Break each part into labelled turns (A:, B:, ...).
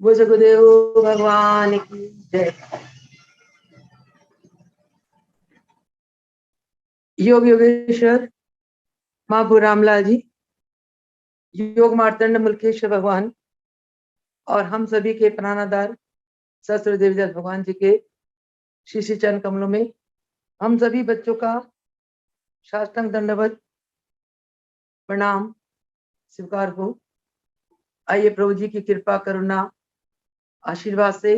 A: वो सगुदेव भगवान की जय। योग योगेश्वर महाप्रभु रामलाल जी, योग मार्तंड मुल्केश्वर भगवान और हम सभी के प्राणाधार सहस्त्र देवदास भगवान जी के श्री चरण कमलों में हम सभी बच्चों का साष्टांग दंडवत प्रणाम स्वीकार हो। आइए प्रभु जी की कृपा करुणा आशीर्वाद से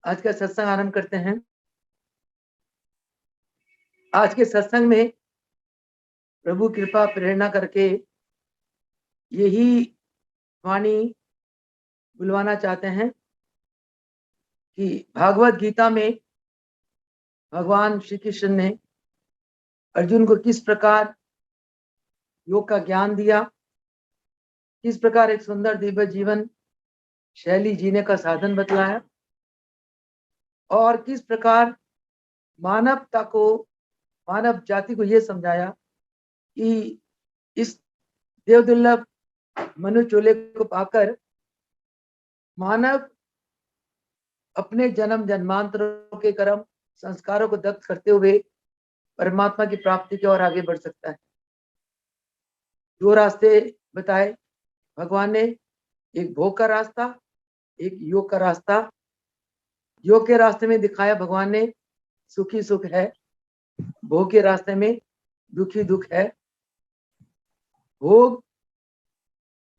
A: आज का सत्संग आरंभ करते हैं। आज के सत्संग में प्रभु कृपा प्रेरणा करके यही वाणी बुलवाना चाहते हैं कि भागवत गीता में भगवान श्री कृष्ण ने अर्जुन को किस प्रकार योग का ज्ञान दिया, किस प्रकार एक सुंदर दिव्य जीवन शैली जीने का साधन बतलाया और किस प्रकार मानवता को, मानव जाति को यह समझाया कि इस देवदुर्लभ मनुष्य चोले को पाकर मानव अपने जन्म जन्मांतरों के कर्म संस्कारों को दग्ध करते हुए परमात्मा की प्राप्ति की ओर आगे बढ़ सकता है। दो रास्ते बताए भगवान ने, एक भोग का रास्ता, एक योग का रास्ता। योग के रास्ते में दिखाया भगवान ने सुखी सुख है, भोग के रास्ते में दुखी दुख है। भोग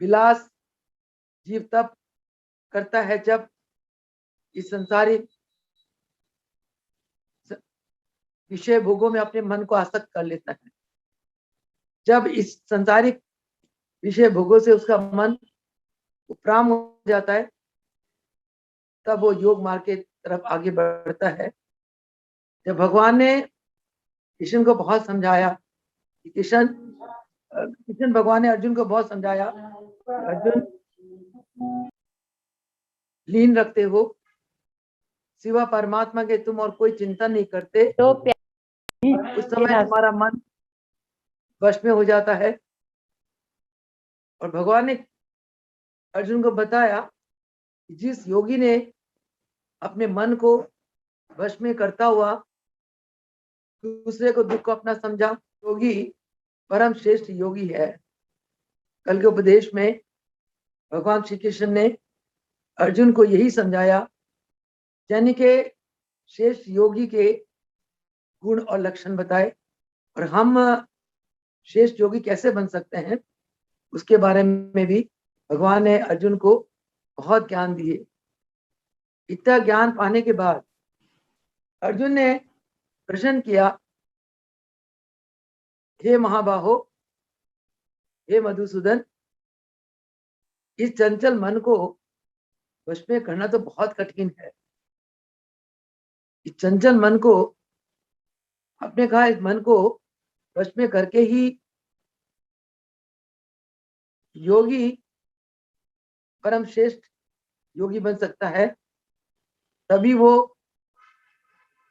A: विलास जीव तब करता है जब इस संसारिक विषय भोगों में अपने मन को आसक्त कर लेता है। जब इस संसारिक विषय भोगों से उसका मन उपराम हो जाता है तब वो योग मार्ग के तरफ आगे बढ़ता है। जब भगवान ने कृष्ण को बहुत समझाया, कृष्ण भगवान ने अर्जुन को बहुत समझाया, अर्जुन लीन रखते हो, सिवा परमात्मा के तुम और कोई चिंता नहीं करते, तो उस समय तुम्हारा मन वश में हो जाता है। और भगवान ने अर्जुन को बताया कि जिस योगी ने अपने मन को वश में करता हुआ दूसरे को दुख को अपना समझा, योगी परम श्रेष्ठ योगी है। कल के उपदेश में भगवान श्री कृष्ण ने अर्जुन को यही समझाया, यानी के श्रेष्ठ योगी के गुण और लक्षण बताए और हम श्रेष्ठ योगी कैसे बन सकते हैं उसके बारे में भी भगवान ने अर्जुन को बहुत ज्ञान दिए। इतना ज्ञान पाने के बाद अर्जुन ने प्रश्न किया, हे महाबाहो, हे मधुसूदन, इस चंचल मन को वश में करना तो बहुत कठिन है। इस चंचल मन को, आपने कहा इस मन को वश में करके ही योगी परम श्रेष्ठ योगी बन सकता है, तभी वो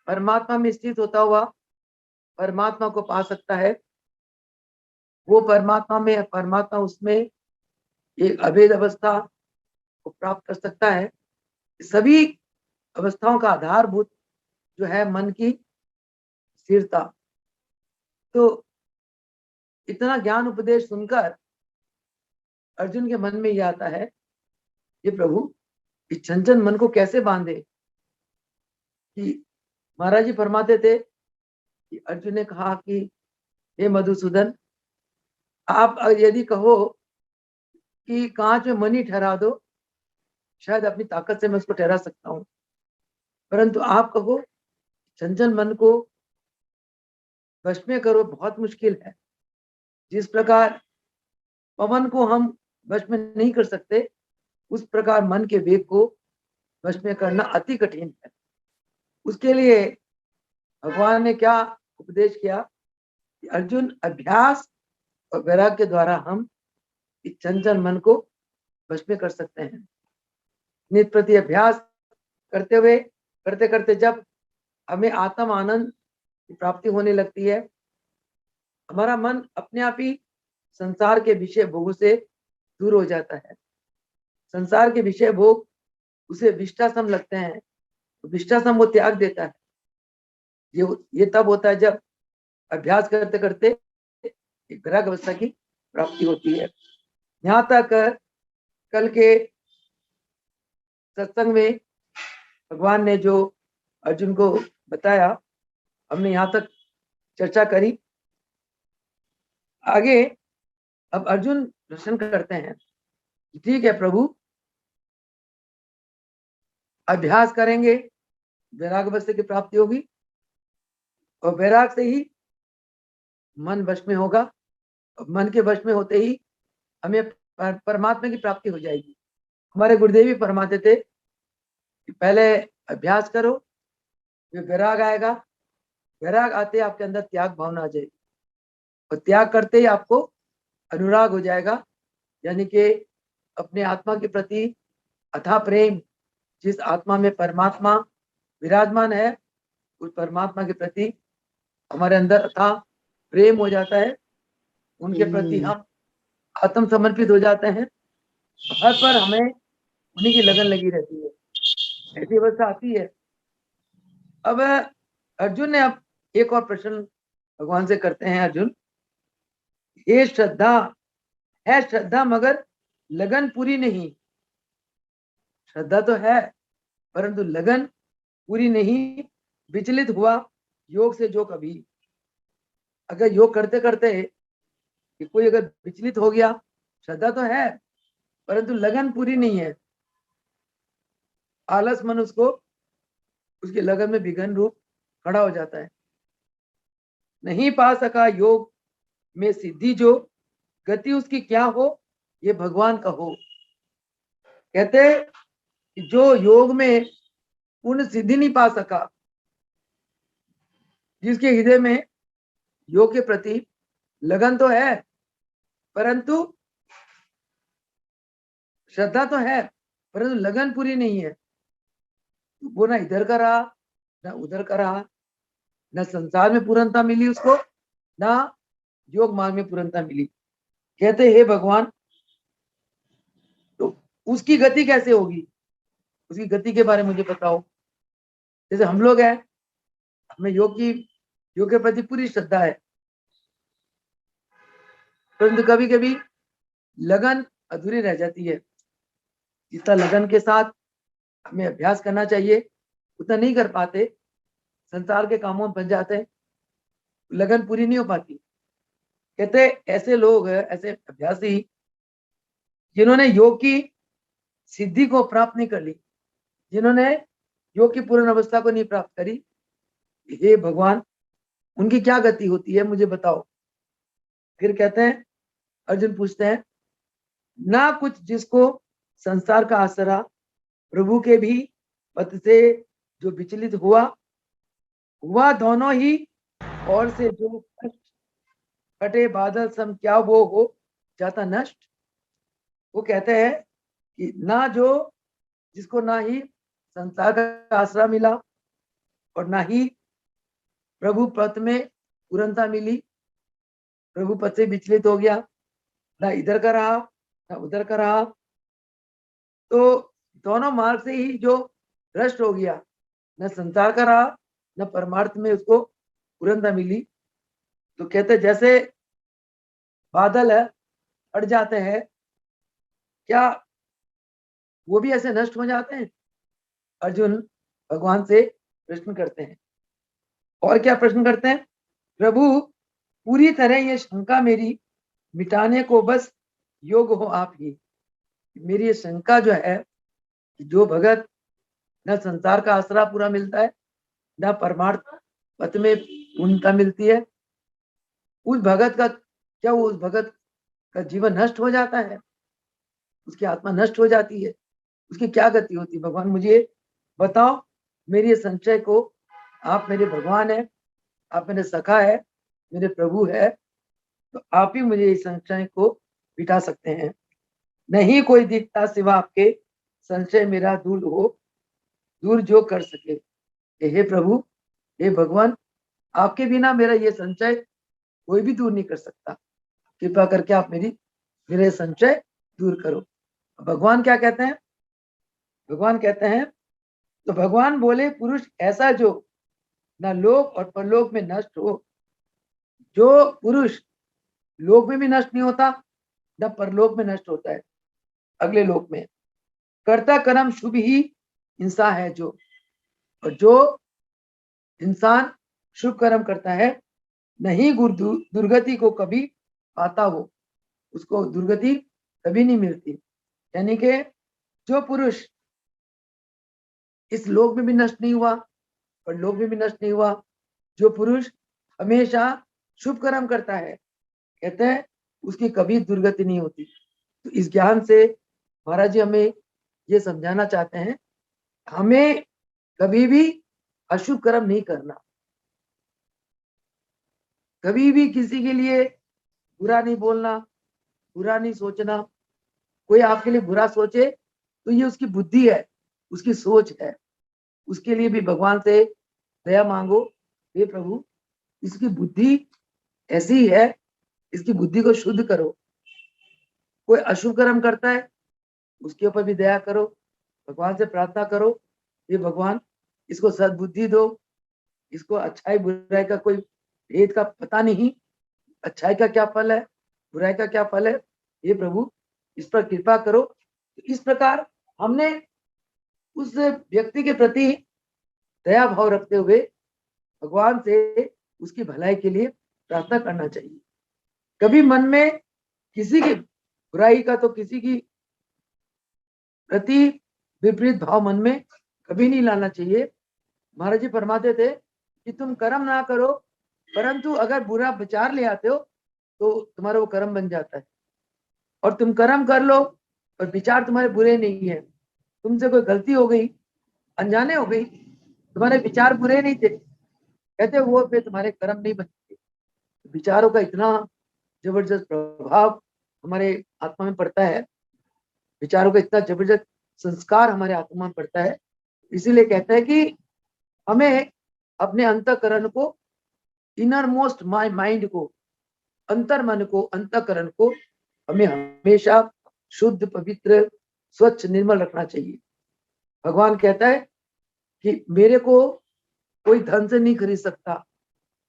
A: परमात्मा में स्थित होता हुआ परमात्मा को पा सकता है। वो परमात्मा में, परमात्मा उसमें एक अभेद अवस्था को प्राप्त कर सकता है। सभी अवस्थाओं का आधारभूत जो है मन की स्थिरता। तो इतना ज्ञान उपदेश सुनकर अर्जुन के मन में ये आता है, ये प्रभु इस चंचल मन को कैसे बांधे। कि महाराज जी फरमाते थे कि अर्जुन ने कहा कि हे मधुसूदन, आप यदि कहो कि कांच में मनी ठहरा दो, शायद अपनी ताकत से मैं उसको ठहरा सकता हूँ, परंतु आप कहो चंचल मन को वश में करो, बहुत मुश्किल है। जिस प्रकार पवन को हम वश में नहीं कर सकते, उस प्रकार मन के वेग को वश में करना अति कठिन है। उसके लिए भगवान ने क्या उपदेश किया कि अर्जुन, अभ्यास और वैराग्य के द्वारा हम इस चंचल मन को वश में कर सकते हैं। नित्य प्रति अभ्यास करते हुए, करते करते जब हमें आत्म आनंद की प्राप्ति होने लगती है, हमारा मन अपने आप ही संसार के विषय भोगों से दूर हो जाता है। संसार के विषय भोग उसे विष्टासम लगते हैं, तो विष्टासम वो त्याग देता है। ये तब होता है जब अभ्यास करते करते एक वैराग्य अवस्था की प्राप्ति होती है। यहाँ तक कल के सत्संग में भगवान ने जो अर्जुन को बताया, हमने यहाँ तक चर्चा करी। आगे अब अर्जुन प्रश्न करते हैं, ठीक है प्रभु, अभ्यास करेंगे, वैराग्य अवस्था की प्राप्ति होगी, और वैराग से ही मन वश में होगा, और मन के वश में होते ही हमें परमात्मा की प्राप्ति हो जाएगी। हमारे गुरुदेव भी फरमाते थे कि पहले अभ्यास करो, फिर वैराग आएगा, वैराग आते आपके अंदर त्याग भावना आ जाएगी, और त्याग करते ही आपको अनुराग हो जाएगा, यानी कि अपने आत्मा के प्रति अथाह प्रेम, जिस आत्मा में परमात्मा विराजमान है, उस परमात्मा के प्रति हमारे अंदर अथाह प्रेम हो जाता है, उनके प्रति हम आत्म समर्पित हो जाते हैं, हर पर हमें उन्हीं की लगन लगी रहती है, ऐसी अवस्था आती है। अब अर्जुन ने अब एक और प्रश्न भगवान से करते हैं। अर्जुन, ये श्रद्धा है, श्रद्धा मगर लगन पूरी नहीं। श्रद्धा तो है परंतु लगन पूरी नहीं, विचलित हुआ योग से जो कभी। अगर योग करते करते कि कोई अगर विचलित हो गया, श्रद्धा तो है परंतु लगन पूरी नहीं है, आलस मन उसको उसकी लगन में विघन रूप खड़ा हो जाता है। नहीं पा सका योग में सिद्धि जो, गति उसकी क्या हो ये भगवान का हो। कहते कि जो योग में पूर्ण सिद्धि नहीं पा सका, जिसके हृदय में योग के प्रति लगन तो है परंतु श्रद्धा तो है परंतु लगन पूरी नहीं है, वो ना इधर का रहा ना उधर का रहा, ना संसार में पूर्णता मिली उसको, ना योग मार्ग में पूर्णता मिली। कहते हे भगवान, तो उसकी गति कैसे होगी, उसकी गति के बारे में मुझे बताओ। जैसे हम लोग हैं, हमें योग के प्रति पूरी श्रद्धा है, परंतु कभी कभी लगन अधूरी रह जाती है। जितना लगन के साथ हमें अभ्यास करना चाहिए उतना नहीं कर पाते, संसार के कामों में फंस जाते, लगन पूरी नहीं हो पाती। कहते ऐसे लोग, ऐसे अभ्यासी जिन्होंने योग की सिद्धि को प्राप्त नहीं कर ली, जिन्होंने योग की पूर्ण अवस्था को नहीं प्राप्त करी, हे भगवान उनकी क्या गति होती है मुझे बताओ। फिर कहते हैं, अर्जुन पूछते हैं, ना कुछ जिसको संसार का आसरा, प्रभु के भी पद से जो विचलित हुआ दोनों ही और से जो कटे बादल सम क्या वो हो जाता नष्ट। वो कहते हैं कि ना जो जिसको ना ही संसार का आसरा मिला और ना ही प्रभु पद में पूर्णता मिली, प्रभु पद से विचलित हो गया, ना इधर का रहा ना उधर का रहा, तो दोनों मार्ग से ही जो भ्रष्ट हो गया, न संसार का रहा न परमार्थ में उसको पूर्णता मिली। तो कहते जैसे बादल है हट जाते हैं, क्या वो भी ऐसे नष्ट हो जाते हैं? अर्जुन भगवान से प्रश्न करते हैं। और क्या प्रश्न करते हैं? प्रभु पूरी तरह ये शंका मेरी मिटाने को बस योग हो आप ही। मेरी ये शंका जो है, जो भगत न संसार का आसरा पूरा मिलता है न परमार्थ पथ में पूर्णता मिलती है, उस भगत का क्या, वो उस भगत का जीवन नष्ट हो जाता है, उसकी आत्मा नष्ट हो जाती है, उसकी क्या गति होती है? भगवान मुझे बताओ, मेरी संशय को, आप मेरे भगवान है, आप मेरे सखा है, मेरे प्रभु है, तो आप ही मुझे इस संशय को मिटा सकते हैं। नहीं कोई दिखता सिवा आपके, संशय मेरा दूर जो कर सके। हे प्रभु, हे भगवान, आपके बिना मेरा ये संशय कोई भी दूर नहीं कर सकता, कृपा करके आप मेरे संशय दूर करो। भगवान क्या कहते हैं? भगवान कहते हैं, तो भगवान बोले पुरुष ऐसा जो ना लोक और परलोक में नष्ट हो। जो पुरुष लोक में भी नष्ट नहीं होता, न परलोक में नष्ट होता है, अगले लोक में। कर्ता कर्म शुभ ही इंसान है जो, और जो इंसान शुभ कर्म करता है नहीं दुर्गति को कभी पाता हो, उसको दुर्गति कभी नहीं मिलती। यानी कि जो पुरुष इस लोक में भी नष्ट नहीं हुआ और लोक में भी नष्ट नहीं हुआ, जो पुरुष हमेशा शुभ कर्म करता है, कहते हैं उसकी कभी दुर्गति नहीं होती। तो इस ज्ञान से महाराज जी हमें ये समझाना चाहते हैं, हमें कभी भी अशुभ कर्म नहीं करना, कभी भी किसी के लिए बुरा नहीं बोलना, बुरा नहीं सोचना। कोई आपके लिए बुरा सोचे तो ये उसकी बुद्धि है, उसकी सोच है। उसके लिए भी भगवान से दया मांगो, हे प्रभु इसकी बुद्धि ऐसी ही है, इसकी बुद्धि को शुद्ध करो। कोई अशुभ कर्म करता है उसके ऊपर भी दया करो, भगवान से प्रार्थना करो, हे भगवान इसको सद्बुद्धि दो, इसको अच्छाई बुराई का कोई भेद का पता नहीं, अच्छाई का क्या फल है, बुराई का क्या फल है, हे प्रभु इस पर कृपा करो। तो इस प्रकार हमने उस व्यक्ति के प्रति दया भाव रखते हुए भगवान से उसकी भलाई के लिए प्रार्थना करना चाहिए। कभी मन में किसी की बुराई का, तो किसी की प्रति विपरीत भाव मन में कभी नहीं लाना चाहिए। महाराज जी फरमाते थे कि तुम कर्म ना करो, परंतु अगर बुरा विचार ले आते हो तो तुम्हारा वो कर्म बन जाता है। और तुम कर्म कर लो और विचार तुम्हारे बुरे नहीं है, तुमसे कोई गलती हो गई, अनजाने हो गई, तुम्हारे विचार बुरे नहीं थे, कहते वो फिर तुम्हारे कर्म नहीं बनते। विचारों का इतना जबरदस्त प्रभाव हमारे आत्मा में पड़ता है, विचारों का इतना जबरदस्त संस्कार हमारे आत्मा में पड़ता है। इसीलिए कहते हैं कि हमें अपने अंतःकरण को, इनर मोस्ट माइंड को, अंतर मन को, अंतःकरण को हमें हमेशा शुद्ध, पवित्र, स्वच्छ, निर्मल रखना चाहिए। भगवान कहता है कि मेरे को कोई धन से नहीं खरीद सकता,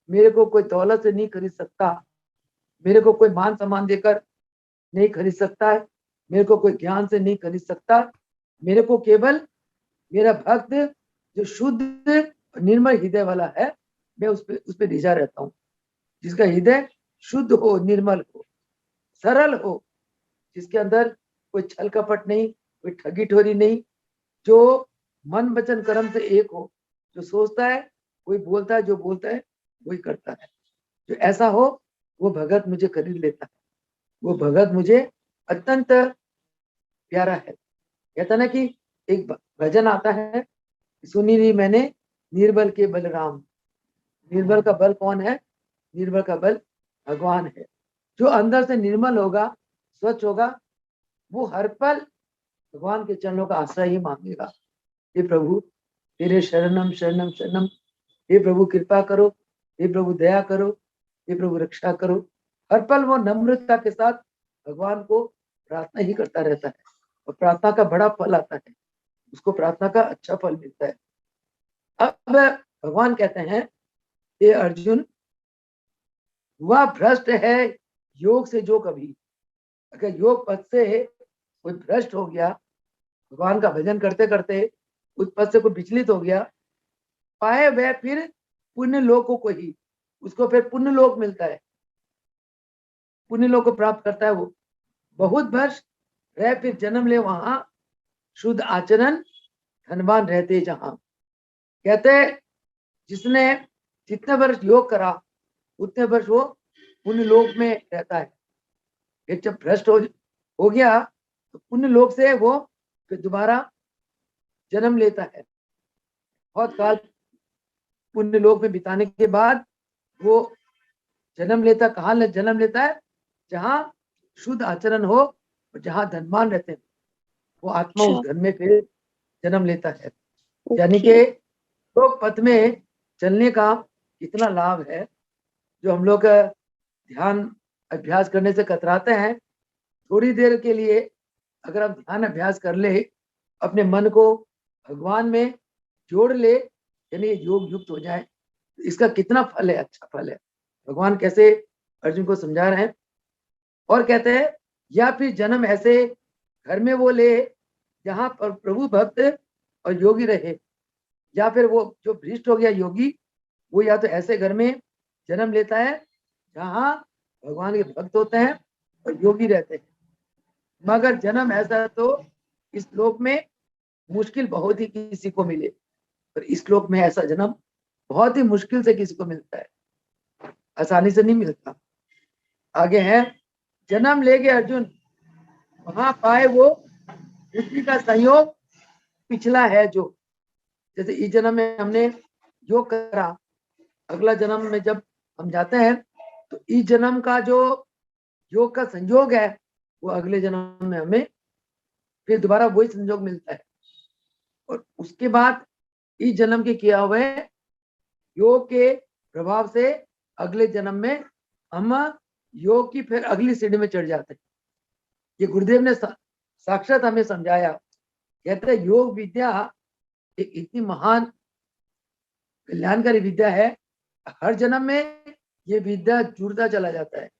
A: मेरे को कोई दौलत से नहीं खरीद सकता, मेरे को कोई मान सम्मान देकर नहीं खरीद सकता है, मेरे को कोई ज्ञान से नहीं खरीद सकता। मेरे को केवल मेरा भक्त जो शुद्ध निर्मल हृदय वाला है, मैं उस पे रिझा रहता हूँ। जिसका हृदय शुद्ध हो, निर्मल हो, सरल हो, जिसके अंदर कोई छल कपट नहीं, कोई ठगी ठोरी नहीं, जो मन वचन कर्म से एक हो, जो सोचता है वही बोलता है, जो बोलता है वही करता है, जो ऐसा हो वो भगत मुझे खरीद लेता है, वो भगत मुझे अत्यंत प्यारा है। कहता ना कि एक भजन आता है, सुनी नहीं मैंने निर्बल के बलराम। निर्बल का बल कौन है? निर्बल का बल भगवान है। जो अंदर से निर्मल होगा, स्वच्छ होगा, वो हर पल भगवान के चरणों का आश्रय ही मांगेगा। हे प्रभु तेरे शरणम शरणम शरणम, हे प्रभु कृपा करो, हे प्रभु दया करो, हे प्रभु रक्षा करो। हर पल वो नम्रता के साथ भगवान को प्रार्थना ही करता रहता है, और प्रार्थना का बड़ा फल आता है, उसको प्रार्थना का अच्छा फल मिलता है। अब भगवान कहते हैं, हे अर्जुन वह भ्रष्ट है योग से जो कभी, अगर योग पद से कोई भ्रष्ट हो गया, भगवान का भजन करते करते उस पद से कोई विचलित हो गया, पाए वह फिर पुण्य लोकों को ही, उसको फिर पुण्य लोक मिलता है, पुण्य लोक को प्राप्त करता है। वो बहुत वर्ष रह फिर जन्म ले वहां, शुद्ध आचरण धनवान रहते जहां। कहते जिसने जितने वर्ष योग करा उतने वर्ष वो पुण्य लोक में रहता है। एक जब भ्रष्ट हो गया तो पुण्य लोक से वो फिर दोबारा जन्म लेता है। बहुत काल पुण्य लोक में बिताने के बाद वो जन्म लेता, कहाँ जन्म लेता है? जहाँ शुद्ध आचरण हो और जहाँ धनवान रहते हैं, वो आत्मा उस घर में फिर जन्म लेता है। यानी कि योग पथ में चलने का इतना लाभ है, जो हम लोग ध्यान अभ्यास करने से कतराते हैं, थोड़ी देर के लिए अगर हम ध्यान अभ्यास कर ले, अपने मन को भगवान में जोड़ ले, यानी योग युक्त हो जाए, तो इसका कितना फल है, अच्छा फल है। भगवान कैसे अर्जुन को समझा रहे हैं और कहते हैं, या फिर जन्म ऐसे घर में वो ले जहां पर प्रभु भक्त और योगी रहे, या फिर वो जो भ्रष्ट हो गया योगी, वो या तो ऐसे घर में जन्म लेता है जहां भगवान के भक्त होते हैं और योगी रहते हैं। मगर जन्म ऐसा तो इस लोक में मुश्किल बहुत ही किसी को मिले, पर इस लोक में ऐसा जन्म बहुत ही मुश्किल से किसी को मिलता है, आसानी से नहीं मिलता। आगे है, जन्म ले गए अर्जुन वहां पाए वो बुद्धि का संयोग पिछला है जो। जैसे इस जन्म में हमने योग करा, अगला जन्म में जब हम जाते हैं तो इस जन्म का जो योग का संयोग है वो अगले जन्म में हमें फिर दोबारा वही संयोग मिलता है। और उसके बाद इस जन्म के किया हुए योग के प्रभाव से अगले जन्म में हम योग की फिर अगली सीढ़ी में चढ़ जाते हैं। ये गुरुदेव ने साक्षात हमें समझाया। कहते हैं योग विद्या एक इतनी महान कल्याणकारी विद्या है, हर जन्म में ये विद्या जुड़ता चला जाता है।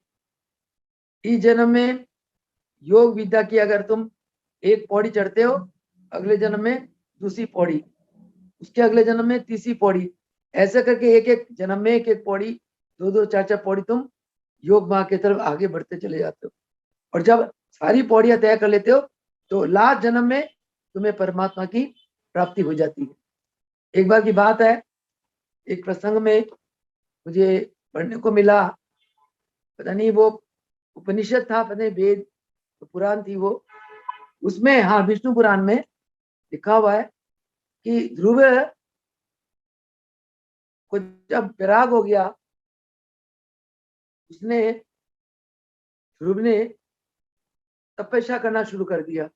A: इस जन्म में योग विद्या की अगर तुम एक पौड़ी चढ़ते हो, अगले जन्म में दूसरी पौड़ी, उसके अगले जन्म में तीसरी पौड़ी, ऐसे करके एक एक जन्म में एक एक पौड़ी, दो दो चार चार पौड़ी तुम योग मार्ग की तरफ आगे बढ़ते चले जाते हो। और जब सारी पौड़ियां तय कर लेते हो तो लास्ट जन्म में तुम्हें परमात्मा की प्राप्ति हो जाती है। एक बार की बात है, एक प्रसंग में मुझे पढ़ने को मिला, पता नहीं वो उपनिषद था, पता नहीं वेद तो पुराण थी वो, उसमें हाँ विष्णु पुराण में लिखा हुआ है कि ध्रुव को जब विराग हो गया, उसने ध्रुव ने तपस्या करना शुरू कर दिया।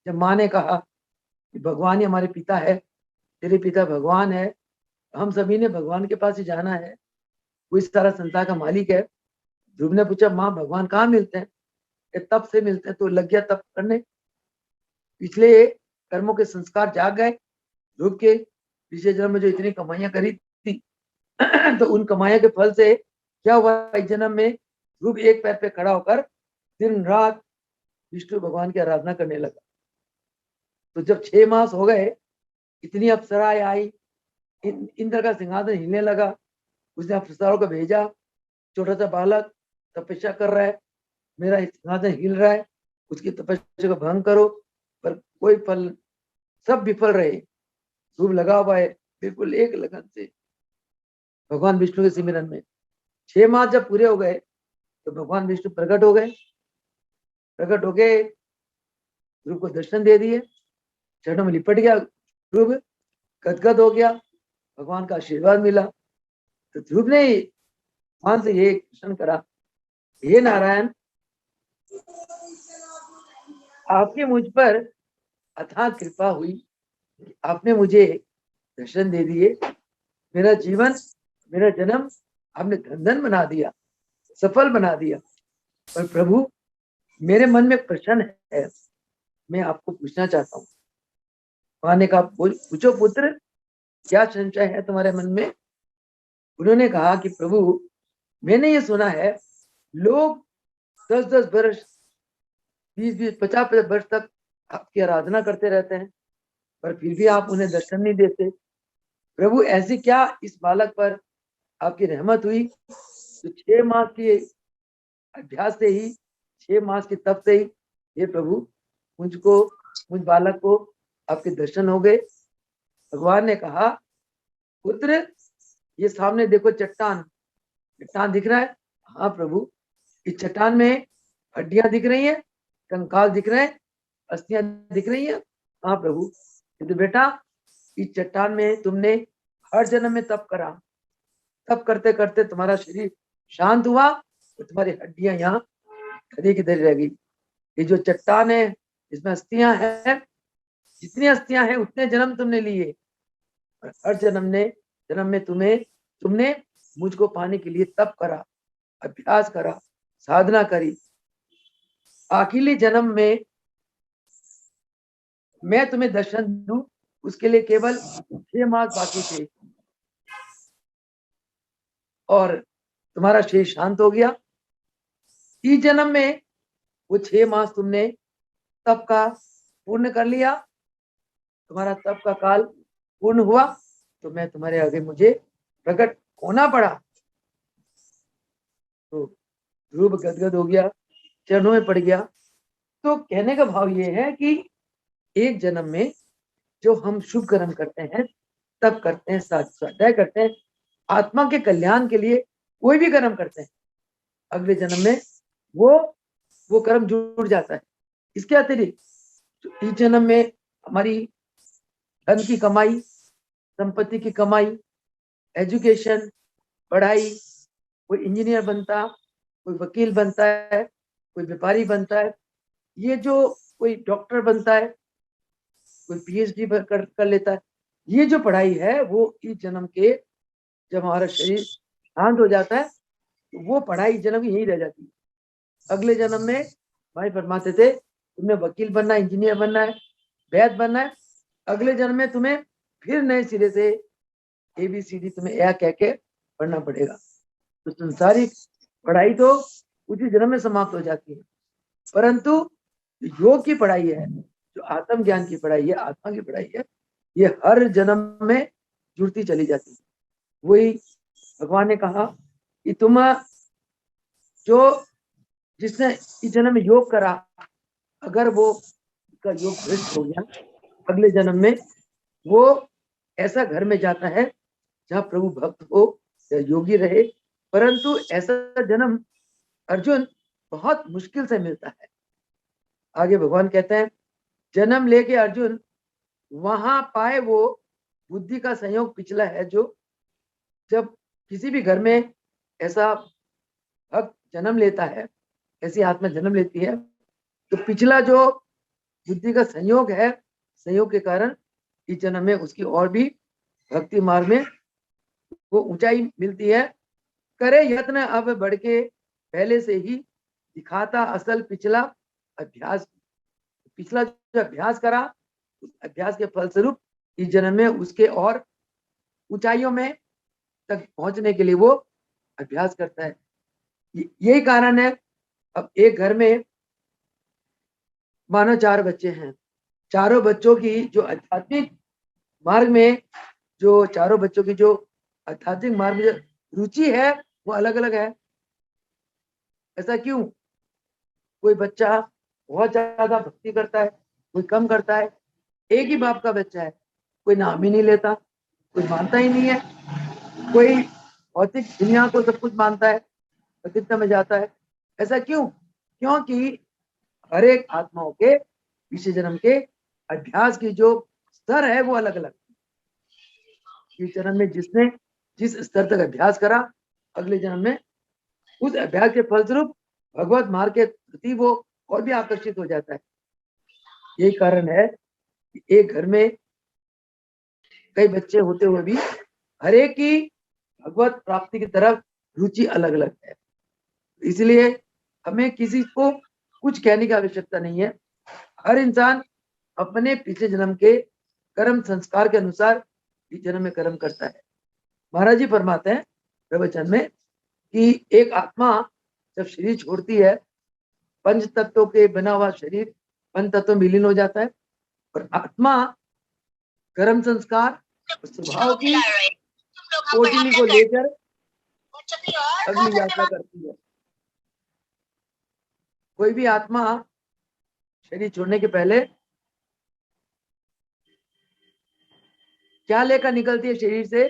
A: जब माँ ने कहा कि भगवान ही हमारे पिता है, तेरे पिता भगवान है, हम सभी ने भगवान के पास ही जाना है, वो इस सारा संसार का मालिक है। ध्रुव ने पूछा, माँ भगवान कहाँ मिलते हैं? तप से मिलते हैं। तो लग गया तप करने, पिछले कर्मों के संस्कार जाग गए। ध्रुव के पिछले जन्म में जो इतनी कमाइयां करी थी तो उन कमाइयों के फल से क्या हुआ, इस जन्म में ध्रुव एक पैर पे खड़ा होकर दिन रात विष्णु भगवान की आराधना करने लगा। तो जब 6 मास हो गए, इतनी अप्सराएं आई, इंद्र का सिंहासन हिलने लगा, उसने अप्सराओं को भेजा, छोटा सा बालक तपस्या कर रहा है, मेरा सिंहासन हिल रहा है, उसकी तपस्या को भंग करो, पर कोई फल, सब विफल रहे। ध्रुव लगा हुआ है बिल्कुल एक लगन से भगवान विष्णु के सिमरन में। 6 मास जब पूरे हो गए तो भगवान विष्णु प्रकट हो गए। प्रकट हो गए, ध्रुव को दर्शन दे दिए, चरणों में लिपट गया, ध्रुव गदगद हो गया, भगवान का आशीर्वाद मिला। तो ध्रुव ने भगवान से ये प्रश्न करा, हे नारायण, आपकी मुझ पर अथाह कृपा हुई, आपने मुझे दर्शन दे दिए, मेरा जीवन, मेरा जन्म आपने धन बना दिया, सफल बना दिया। पर प्रभु मेरे मन में प्रश्न है, मैं आपको पूछना चाहता हूँ। भगवान ने कहा, पूछो पुत्र, क्या संशय है तुम्हारे मन में? उन्होंने कहा कि प्रभु मैंने ये सुना है लोग 10-10 वर्ष, 20-20, 50-50 वर्ष तक आपकी आराधना करते रहते हैं, पर फिर भी आप उन्हें दर्शन नहीं देते। प्रभु ऐसी क्या इस बालक पर आपकी रहमत हुई तो 6 मास के अभ्यास से ही, 6 मास के तप से ही, हे प्रभु मुझ बालक को आपके दर्शन हो गए। भगवान ने कहा, पुत्र ये सामने देखो चट्टान दिख रहा है? हाँ प्रभु, इस चट्टान में हड्डियां दिख रही हैं, कंकाल दिख रहे हैं, अस्थियां दिख रही हैं। हाँ प्रभु, किंतु बेटा इस चट्टान में तुमने हर जन्म में तप करा, तप करते करते तुम्हारा शरीर शांत हुआ तो तुम्हारी हड्डियां यहाँ खड़ी की रह गई। ये जो चट्टान है इसमें अस्थियां हैं, जितनी अस्थियां हैं उतने जन्म तुमने लिए, और हर जन्म में तुमने मुझको पाने के लिए तप करा, अभ्यास करा, साधना करी। आखिरी जन्म में मैं तुम्हें दर्शन दूं, उसके लिए केवल 6 मास बाकी थे और तुम्हारा शरीर शांत हो गया। इस जन्म में वो 6 मास तुमने तप का पूर्ण कर लिया, तुम्हारा तप का काल पूर्ण हुआ, तो मैं तुम्हारे आगे मुझे प्रकट होना पड़ा। तो ध्रुव गदगद हो गया, चरणों में पड़ गया। तो कहने का भाव ये है कि एक जन्म में जो हम शुभ कर्म करते हैं, तप करते हैं, स्वाध्याय करते हैं, आत्मा के कल्याण के लिए कोई भी कर्म करते हैं, अगले जन्म में वो कर्म जुड़ जाता है। इसके अतिरिक्त इस जन्म में हमारी धन की कमाई, संपत्ति की कमाई, एजुकेशन, पढ़ाई, कोई इंजीनियर बनता, कोई वकील बनता है, कोई व्यापारी बनता है, ये जो कोई डॉक्टर बनता है, कोई पीएचडी कर लेता है, ये जो पढ़ाई है वो इस जन्म के जब हमारा शरीर शांत हो जाता है तो वो पढ़ाई जन्म की यही रह जाती है। अगले जन्म में भाई फरमाते थे तुम्हें वकील बनना है, इंजीनियर बनना है, वैद्य बनना है, अगले जन्म में तुम्हें फिर नए सिरे से ABCD तुम्हें यह कह के पढ़ना पड़ेगा। तो संसारिक पढ़ाई तो उसी जन्म में समाप्त हो जाती है, परंतु योग की पढ़ाई है, जो आत्म ज्ञान की पढ़ाई है, आत्मा की पढ़ाई है, ये हर जन्म में जुड़ती चली जाती है। वही भगवान ने कहा कि तुम जो जिसने इस जन्म में योग करा, अगर वो का योग भ्रष्ट हो गया, अगले जन्म में वो ऐसा घर में जाता है जहाँ प्रभु भक्त हो या योगी रहे, परंतु ऐसा जन्म अर्जुन बहुत मुश्किल से मिलता है। आगे भगवान कहते हैं जन्म लेके अर्जुन वहां पाए वो बुद्धि का संयोग पिछला है, जो जब किसी भी घर में ऐसा भक्त जन्म लेता है, ऐसी आत्मा जन्म लेती है, तो पिछला जो बुद्धि का संयोग है, संयोग के कारण इस जन्म में उसकी और भी भक्ति मार्ग में वो ऊंचाई मिलती है। करे यत्न अब बढ़ के पहले से ही दिखाता असल पिछला अभ्यास। पिछला जो अभ्यास करा, उस अभ्यास के फलस्वरूप इस जन्म में उसके और ऊंचाइयों में तक पहुंचने के लिए वो अभ्यास करता है। यही कारण है, अब एक घर में मानो 4 बच्चे हैं, चारों बच्चों की जो आध्यात्मिक मार्ग में जो चारों बच्चों की जो आध्यात्मिक मार्ग में रुचि है वो अलग अलग है। ऐसा क्यों? कोई बच्चा बहुत ज्यादा भक्ति करता है, कोई कम करता है। एक ही बाप का बच्चा है, कोई नाम ही नहीं लेता, कोई मानता ही नहीं है, कोई भौतिक दुनिया को सब कुछ मानता है, पतित्व में जाता है। ऐसा क्यों? क्योंकि हर एक आत्माओं के पिछले जन्म के अभ्यास की जो स्तर है वो अलग अलग। इस जन्म में जिसने जिस स्तर तक अभ्यास करा, अगले जन्म में उस अभ्यास के फलस्वरूप भगवत मार्ग के प्रति वो और भी आकर्षित हो जाता है। यही कारण है कि एक घर में कई बच्चे होते हुए भी हर एक की भगवत प्राप्ति की तरफ रुचि अलग अलग है। इसलिए हमें किसी को कुछ कहने की आवश्यकता नहीं है। हर इंसान अपने पिछले जन्म के कर्म संस्कार के अनुसार इस जन्म में कर्म करता है। महाराज जी फरमाते हैं प्रवचन में कि एक आत्मा जब शरीर छोड़ती है, पंच तत्वों के बना हुआ शरीर पंच तत्वों में विलीन हो जाता है और आत्मा कर्म संस्कार स्वभाव की कोटिली को लेकर अगली यात्रा करती है। कोई भी आत्मा शरीर छोड़ने के पहले क्या लेकर निकलती है शरीर से?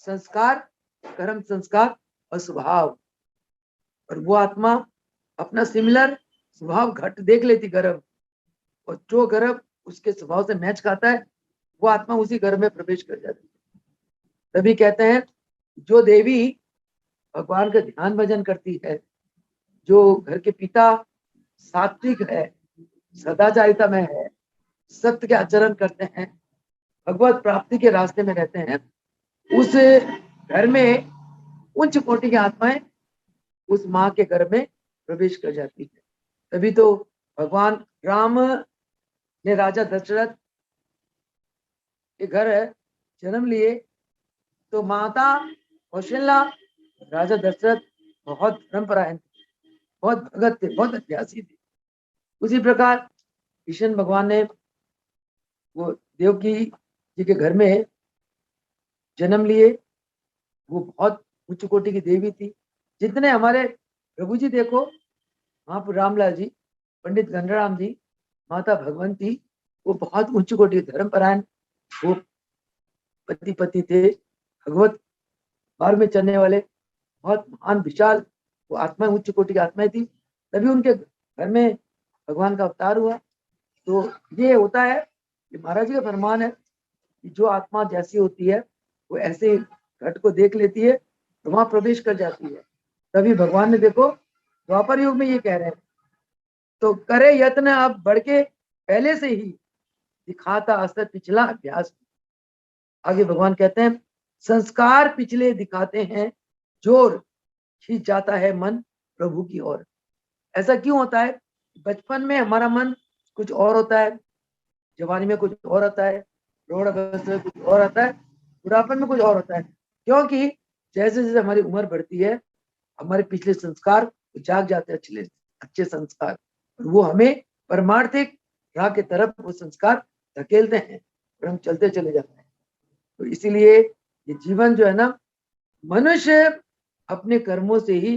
A: संस्कार, कर्म संस्कार और स्वभाव। और वो आत्मा अपना सिमिलर स्वभाव घट देख लेती गर्भ, और जो गर्भ उसके स्वभाव से मैच खाता है वो आत्मा उसी गर्भ में प्रवेश कर जाती है। तभी कहते हैं जो देवी भगवान का ध्यान भजन करती है, जो घर के पिता सात्विक है, सदाचारिता में है, सत्य के आचरण करते हैं, भगवत प्राप्ति के रास्ते में रहते हैं, उस घर में उच्च कोटि की आत्माएं उस माँ के घर में प्रवेश कर जाती है। तभी तो भगवान राम ने राजा दशरथ के घर जन्म लिए, तो माता कौशल्या राजा दशरथ बहुत धर्मपरायण थे, बहुत भगत थे, बहुत अभ्यासी थे। उसी प्रकार कृष्ण भगवान ने वो देवकी जी के घर में जन्म लिए। वो बहुत उच्च कोटि की देवी थी। जितने हमारे प्रभु जी देखो, महाप्रभु रामलाल जी, पंडित गंगाराम जी, माता भगवंती, वो बहुत उच्च कोटि धर्मपरायण, वो पति थे, भगवत मार्ग में चलने वाले, बहुत महान विशाल वो आत्मा, उच्च कोटि की आत्माएं थी। तभी उनके घर में भगवान का अवतार हुआ। तो ये होता है कि महाराज जी का फरमान है कि जो आत्मा जैसी होती है वो ऐसे घट को देख लेती है तो वहां प्रवेश कर जाती है। तभी भगवान ने देखो द्वापर युग में ये कह रहे हैं, तो करे यत्न अब बढ़ के पहले से ही दिखाता असर पिछला अभ्यास। आगे भगवान कहते हैं, संस्कार पिछले दिखाते हैं, जोर खींच जाता है मन प्रभु की ओर। ऐसा क्यों होता है? बचपन में हमारा मन कुछ और होता है, जवानी में कुछ और होता है, प्रौढ़ अवस्था में कुछ और आता है, बुढ़ापन में कुछ और होता है। क्योंकि जैसे जैसे हमारी उम्र बढ़ती है, हमारे पिछले संस्कार जाग जाते हैं, अच्छे संस्कार, वो हमें परमार्थिक राह की तरफ वो संस्कार धकेलते हैं और हम चलते चले जाते हैं। तो इसीलिए ये जीवन जो है ना, मनुष्य अपने कर्मों से ही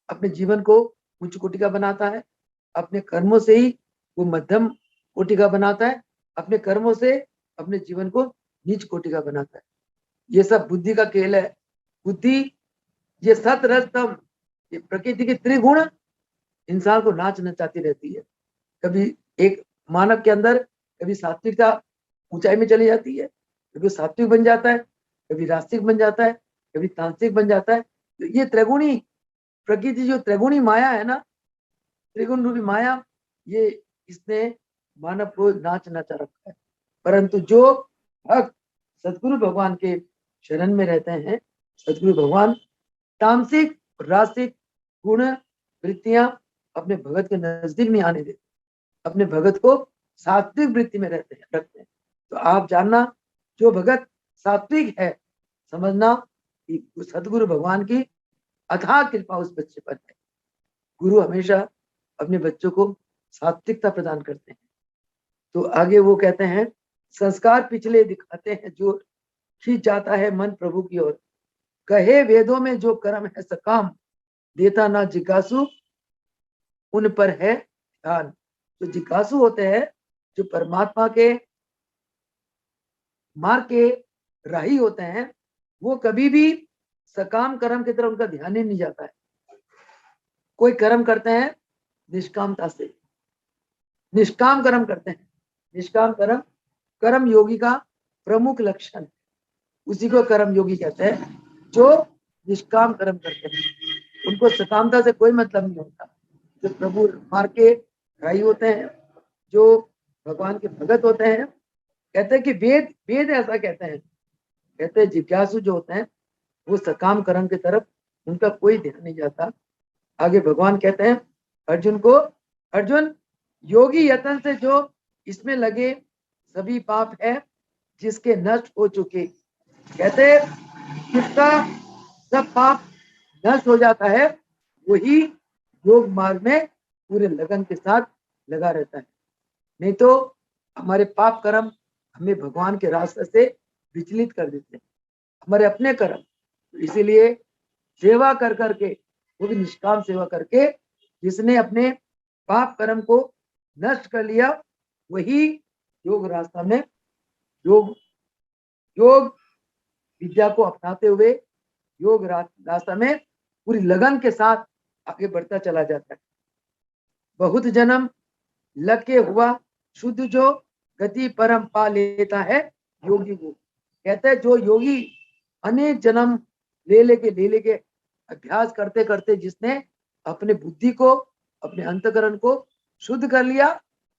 A: अपने जीवन को उच्च कोटि का बनाता है, अपने कर्मों से ही वो मध्यम कोटि का बनाता है, अपने कर्मों से अपने जीवन को नीच कोटि का बनाता है। ये सब बुद्धि का खेल है। बुद्धि ये सत रज तम, ये प्रकृति के त्रिगुण इंसान को नाच नचाती रहती है। कभी एक मानव के अंदर कभी सात्विकता ऊंचाई में चली जाती है, कभी सात्विक बन जाता है, कभी रास्तिक बन जाता है, कभी तांत्रिक बन जाता है। तो ये त्रिगुणी प्रकृति, जो त्रिगुणी माया है ना, त्रिगुण रूपी माया, ये इसने मानव को नाच नचा रखा है। परंतु जो भक्त सदगुरु भगवान के शरण में रहते हैं, सदगुरु भगवान तामसिक रासिक गुण वृत्तियां अपने भगत के नजदीक नहीं आने देते, अपने भगत को सात्विक वृत्ति में रखते हैं। तो आप जानना, जो भगत सात्विक है, समझना कि सदगुरु भगवान की अथाह कृपा उस बच्चे पर है। गुरु हमेशा अपने बच्चों को सात्विकता प्रदान करते हैं। तो आगे वो कहते हैं, संस्कार पिछले दिखाते हैं, जो खींच जाता है मन प्रभु की ओर। कहे वेदों में जो कर्म है सकाम, देता ना जिज्ञासु उन पर है ध्यान। जो जिज्ञासु होते हैं, जो परमात्मा के मार्ग के राही होते हैं, वो कभी भी सकाम कर्म की तरफ उनका ध्यान ही नहीं जाता है। कोई कर्म करते हैं निष्कामता से, निष्काम कर्म करते हैं। निष्काम कर्म कर्म योगी का प्रमुख लक्षण, उसी को कर्म योगी कहते हैं, जो निष्काम कर्म करते हैं। उनको सकामता से कोई मतलब नहीं होता। जो प्रभु मार्ग के राही होते हैं, जो भगवान के भगत होते हैं, कहते हैं कि वेद वेद ऐसा कहते हैं, कहते हैं जिज्ञासु जो होते हैं वो सकाम कर्म की तरफ उनका कोई ध्यान नहीं जाता। आगे भगवान कहते हैं अर्जुन को, अर्जुन योगी यतन से जो इसमें लगे सभी पाप है जिसके नष्ट हो चुके। कहते जिसका सब पाप नष्ट हो जाता है, वही योग मार्ग में पूरे लगन के साथ लगा रहता है। नहीं तो हमारे पाप कर्म हमें भगवान के रास्ते से विचलित कर देते हैं, हमारे अपने कर्म। तो इसीलिए सेवा कर करके, वो भी निष्काम सेवा करके, जिसने अपने पाप कर्म को नष्ट कर लिया, वही योग रास्ता में योग योग विद्या को अपनाते हुए योग रास्ता में पूरी लगन के साथ आगे बढ़ता चला जाता है। बहुत जन्म लग के हुआ शुद्ध, जो गति परम पा लेता है योगी वो। कहते हैं जो योगी अनेक जन्म ले लेके अभ्यास करते करते जिसने अपने बुद्धि को, अपने अंतकरण को शुद्ध कर लिया,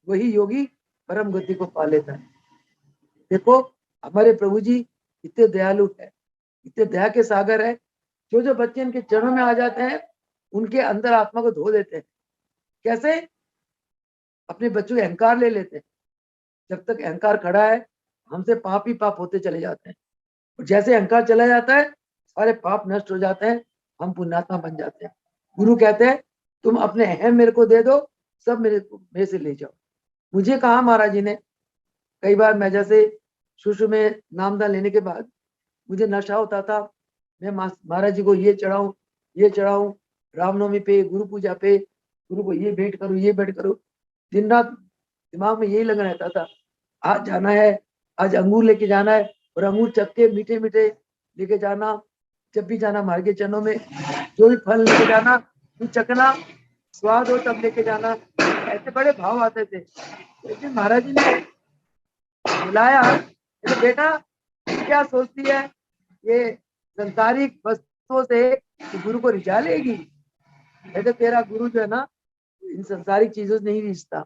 A: वही योगी परम गति को पा लेता है। देखो हमारे प्रभु जी इतने दयालु है, इतने दया के सागर है। जो बच्चे इनके चरणों में आ जाते हैं, उनके अंदर आत्मा को धो देते हैं। कैसे? अपने बच्चों के अहंकार ले लेते हैं। जब तक अहंकार खड़ा है हमसे पाप ही पाप होते चले जाते हैं, और जैसे अहंकार चला जाता है सारे पाप नष्ट हो जाते हैं, हम पुण्यात्मा बन जाते हैं। गुरु कहते हैं तुम अपने अहम मेरे को दे दो, सब मेरे से ले जाओ। मुझे कहा महाराज जी ने, कई बार मैं जैसे शुरू में नामदान लेने के बाद मुझे नशा होता था, मैं महाराज जी को ये चढ़ाऊं ये चढ़ाऊं, रामनवमी पे गुरु पूजा पे गुरु को ये भेंट करूं ये भेंट करूं, दिन रात दिमाग में यही लगा रहता था। आज जाना है, आज अंगूर लेके जाना है, और अंगूर चक्के मीठे मीठे लेके जाना, जब भी जाना मार्ग के चरणों में जो भी फल लेके जाना वो चखना, स्वाद हो तब लेके जाना। ऐसे बड़े भाव आते थे। लेकिन महाराज जी ने बुलाया, तो बेटा क्या सोचती है ये संसारिक वस्तुओं से गुरु को रिझा लेगी? कहते तेरा गुरु जो है ना इन संसारिक चीजों से नहीं रिझता।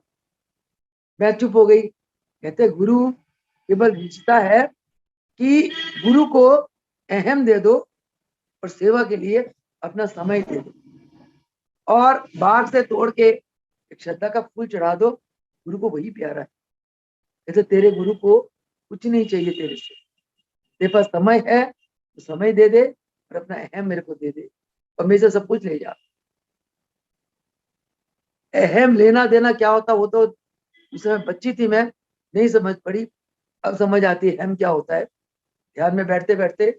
A: मैं चुप हो गई। कहते गुरु केवल रिझता है कि गुरु को अहम दे दो और सेवा के लिए अपना समय दे दो, और बाग से तोड़ के एक श्रद्धा का फूल चढ़ा दो, गुरु को वही प्यारा है। कहते तेरे गुरु को कुछ नहीं चाहिए तेरे से, तेरे पास समय है तो समय दे दे और अपना अहम मेरे को दे दे और मेरे से सब कुछ ले जा। अहम लेना देना क्या होता वो तो उस समय बच्ची थी मैं, नहीं समझ पड़ी, अब समझ आती है अहम क्या होता है। ध्यान में बैठते बैठते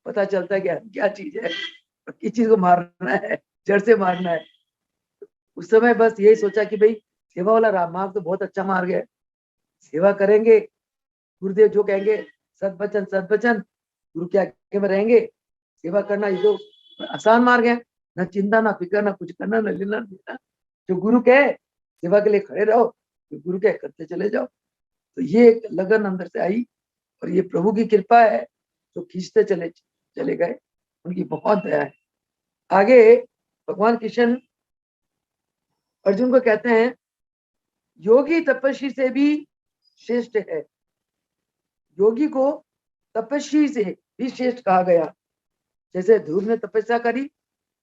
A: पता चलता है कि अहम क्या चीज है और किस चीज को मारना है, जड़ से मारना है। उस समय बस यही सोचा कि भाई सेवा वाला मार्ग तो बहुत अच्छा मार्ग है, सेवा करेंगे, गुरुदेव जो कहेंगे सदवचन सदवचन, गुरु के आगे में रहेंगे, सेवा करना ये तो आसान मार्ग है, ना चिंता ना फिक्र ना कुछ करना ना लेना देना, जो गुरु कहे सेवा के लिए खड़े रहो, जो गुरु कहे करते चले जाओ। तो ये एक लगन अंदर से आई और ये प्रभु की कृपा है जो खींचते चले चले गए, उनकी बहुत दया है। आगे भगवान कृष्ण अर्जुन को कहते हैं योगी तपस्वी से भी श्रेष्ठ है। योगी को तपस्वी से भी श्रेष्ठ कहा गया। जैसे ध्रुव ने तपस्या करी,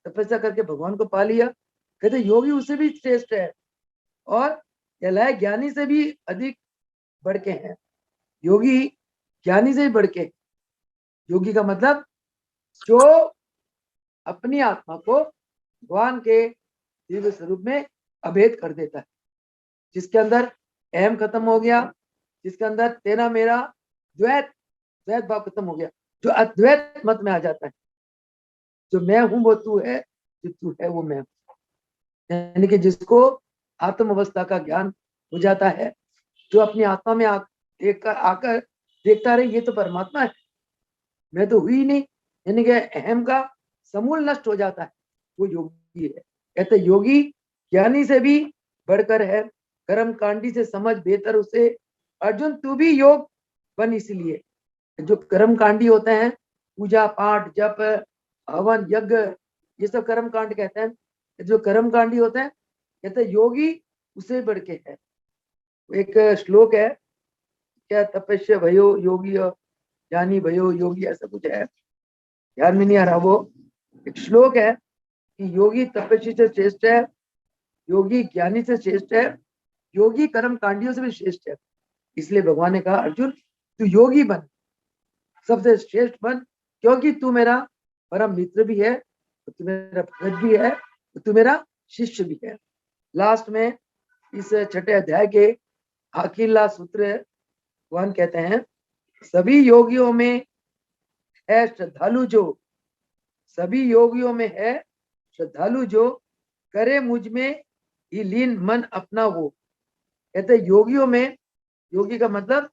A: तपस्या करके भगवान को पा लिया, कहते योगी उससे भी श्रेष्ठ है और कहलाए ज्ञानी से भी अधिक बढ़ के हैं। योगी ज्ञानी से भी बढ़ के, योगी का मतलब जो अपनी आत्मा को भगवान के दिव्य स्वरूप में अभेद कर देता है, जिसके अंदर अहम खत्म हो गया, जिसके अंदर तेरा मेरा द्वैत द्वैत भाव खत्म हो गया, जो अद्वैत मत में आ जाता है, जो मैं हूं वो तू है, जो तू है वो मैं हूं। यानी कि जिसको आत्म अवस्था का ज्ञान हो जाता है, जो अपनी आत्मा में देखकर आकर देखता रहे ये तो परमात्मा है, मैं तो हुई नहीं, यानी कि अहम का समूल नष्ट हो जाता है, वो योगी है। कहते योगी ज्ञानी से भी बढ़कर है, कर्म कांडी से समझ बेहतर उसे, अर्जुन तू भी योग बन। इसलिए जो कर्म कांडी होते हैं, पूजा पाठ जप हवन यज्ञ, ये सब कर्म कांड कहते हैं। जो कर्म कांडी होते हैं कहते योगी उसे बढ़ के है। एक श्लोक है, क्या तपस्या भयो योगी ज्ञानी भयो योगी, ऐसा कुछ है, ध्यान में नहीं आ रहा। वो एक श्लोक है कि योगी तपस्वी से श्रेष्ठ है, योगी ज्ञानी से श्रेष्ठ है, योगी कर्म कांडियों से भी श्रेष्ठ है। इसलिए भगवान ने कहा अर्जुन तू योगी बन, सबसे श्रेष्ठ बन, क्योंकि तू मेरा परम मित्र भी है, तू मेरा भगत भी है, तू मेरा शिष्य भी है। लास्ट में इस छठे अध्याय के आखिरी सूत्र भगवान कहते हैं सभी योगियों में है श्रद्धालु जो, सभी योगियों में है श्रद्धालु जो, करे मुझ में ही लीन मन अपना वो। कहते योगियों में, योगी का मतलब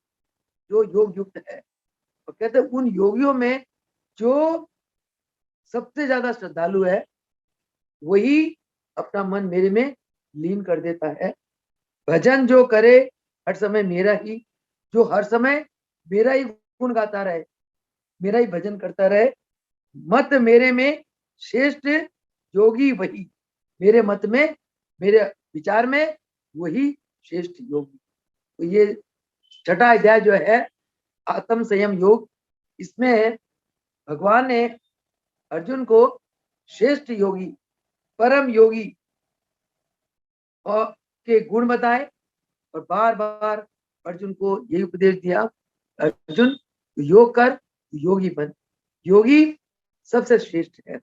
A: जो योग युक्त है, और कहते उन योगियों में जो सबसे ज्यादा श्रद्धालु है वही अपना मन मेरे में लीन कर देता है। भजन जो करे हर समय मेरा ही, जो हर समय मेरा ही गुण गाता रहे, मेरा ही भजन करता रहे, मत मेरे में श्रेष्ठ योगी वही, मेरे मत में मेरे विचार में वही श्रेष्ठ योगी। तो ये छठा अध्याय जो है आत्म संयम योग, इसमें भगवान ने अर्जुन को श्रेष्ठ योगी परम योगी और के गुण बताए, और बार बार अर्जुन को यही उपदेश दिया, अर्जुन योग कर, योगी बन, योगी सबसे श्रेष्ठ है।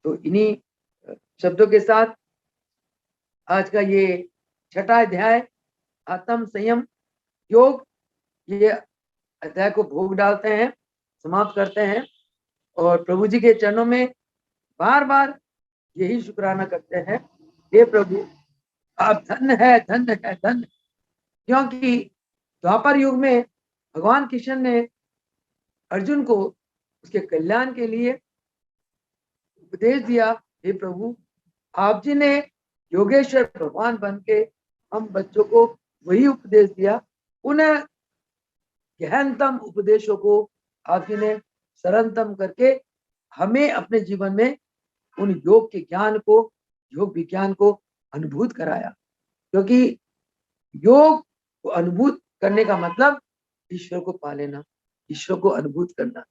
A: तो इन्हीं शब्दों के साथ आज का ये 6वां अध्याय आत्म संयम योग, ये अध्याय को भोग डालते हैं, समाप्त करते हैं और प्रभु जी के चरणों में बार बार यही शुक्राना करते हैं, हे प्रभु आप धन्य है, धन्य है, धन्य। क्योंकि द्वापर युग में भगवान कृष्ण ने अर्जुन को उसके कल्याण के लिए उपदेश दिया, हे प्रभु आप जी ने योगेश्वर भगवान बन के हम बच्चों को वही उपदेश दिया, उन गहनतम उपदेशों को आप जी ने सरलतम करके हमें अपने जीवन में उन योग के ज्ञान को, योग विज्ञान को अनुभूत कराया। क्योंकि योग को अनुभूत करने का मतलब ईश्वर को पा लेना, ईश्वर को अनुभूत करना,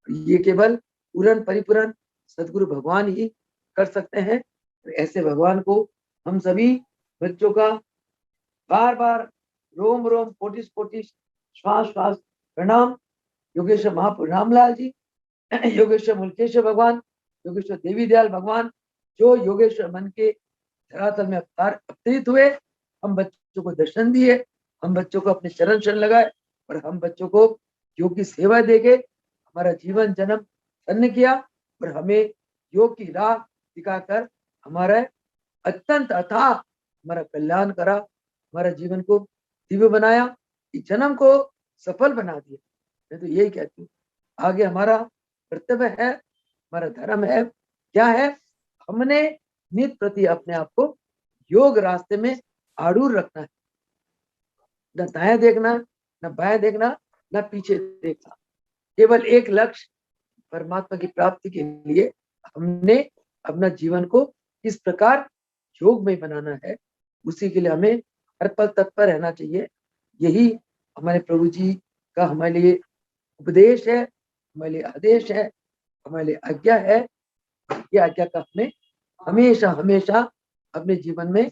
A: ये केवल पूर्ण परिपूर्ण सदगुरु भगवान ही कर सकते हैं। ऐसे भगवान को हम सभी बच्चों का बार बार रोम रोम कोटिस कोटिस श्वास श्वास प्रणाम। योगेश्वर महापुरुष रामलाल जी, योगेश्वर मुल्केश्वर भगवान, योगेश्वर देवी दयाल भगवान, जो योगेश्वर मन के धरातल में अवतरित हुए, हम बच्चों को दर्शन दिए, हम बच्चों को अपने चरण शरण लगाए और हम बच्चों को योग की सेवा देके हमारा जीवन जन्म धन्य किया और हमें योग की राह दिखाकर हमारा अत्यंत अथाह हमारा कल्याण करा, हमारा जीवन को दिव्य बनाया, इस जन्म को सफल बना दिया। मैं तो यही कहती हूँ, आगे हमारा कर्तव्य है, हमारा धर्म है, क्या है, हमने नित प्रति अपने आप को योग रास्ते में आरूढ़ रखना है, न दाएं देखना, न बाएं देखना, न पीछे देखना, केवल एक लक्ष्य परमात्मा की प्राप्ति के लिए हमने अपना जीवन को किस प्रकार योग में बनाना है, उसी के लिए हमें हर पल तत्पर रहना चाहिए। यही हमारे प्रभु जी का हमारे लिए उपदेश है, हमारे लिए आदेश है, हमारे लिए आज्ञा है। ये आज्ञा का हमें हमेशा हमेशा अपने जीवन में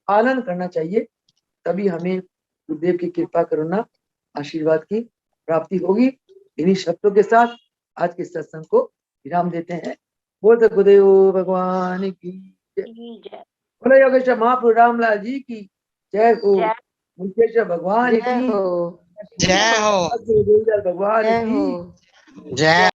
A: पालन करना चाहिए, तभी हमें गुरुदेव की कृपा करुणा आशीर्वाद की प्राप्ति होगी। इन्हीं शब्दों के साथ आज के सत्संग को विराम देते हैं। बोल गुरुदेव भगवान की जय, बोलो योगेश्वर महापुरुष रामलाल जी की जय हो, मुल्केश्वर भगवान की
B: जय हो,
A: भगवान की
B: जय।